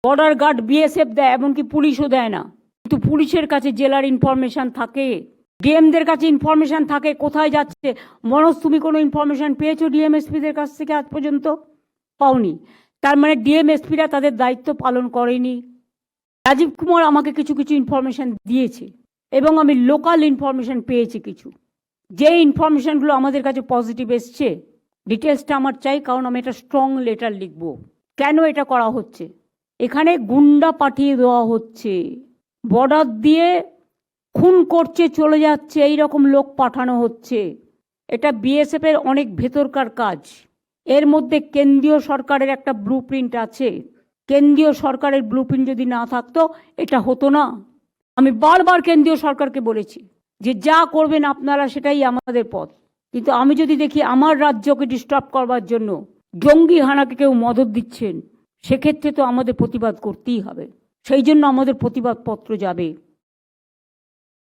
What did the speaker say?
Border guard BSF দেয়, এমনকি পুলিশও দেয় না, কিন্তু পুলিশের কাছে জেলার ইনফরমেশন থাকে, ডিএমদের কাছে ইনফরমেশন থাকে কোথায় যাচ্ছে। মনোজ, তুমি কোনো ইনফরমেশন পেয়েছো ডিএমএসপিদের কাছ থেকে আজ পর্যন্ত? পাওনি। তার মানে ডিএমএসপিরা তাদের দায়িত্ব পালন করেনি। রাজীব কুমার আমাকে কিছু কিছু ইনফরমেশন দিয়েছে এবং আমি লোকাল ইনফরমেশন পেয়েছি কিছু। যে ইনফরমেশনগুলো আমাদের কাছে পজিটিভ এসছে, ডিটেলসটা আমার চাই, কারণ আমি একটা স্ট্রং লেটার লিখব। কেন এটা করা হচ্ছে? এখানে গুন্ডা পাঠিয়ে দেওয়া হচ্ছে, বর্ডার দিয়ে খুন করছে, চলে যাচ্ছে, এই রকম লোক পাঠানো হচ্ছে। এটা বিএসএফের অনেক ভেতরকার কাজ। এর মধ্যে কেন্দ্রীয় সরকারের একটা ব্লু প্রিন্ট আছে। কেন্দ্রীয় সরকারের ব্লু প্রিন্ট যদি না থাকতো এটা হতো না। আমি বারবার কেন্দ্রীয় সরকারকে বলেছি যে যা করবেন আপনারা সেটাই আমাদের পথ, কিন্তু আমি যদি দেখি আমার রাজ্যকে ডিস্টার্ব করবার জন্য জঙ্গি হানাকে কেউ মদত দিচ্ছেন, সেক্ষেত্রে তো আমাদের প্রতিবাদ করতেই হবে। সেই জন্য আমাদের প্রতিবাদপত্র যাবে।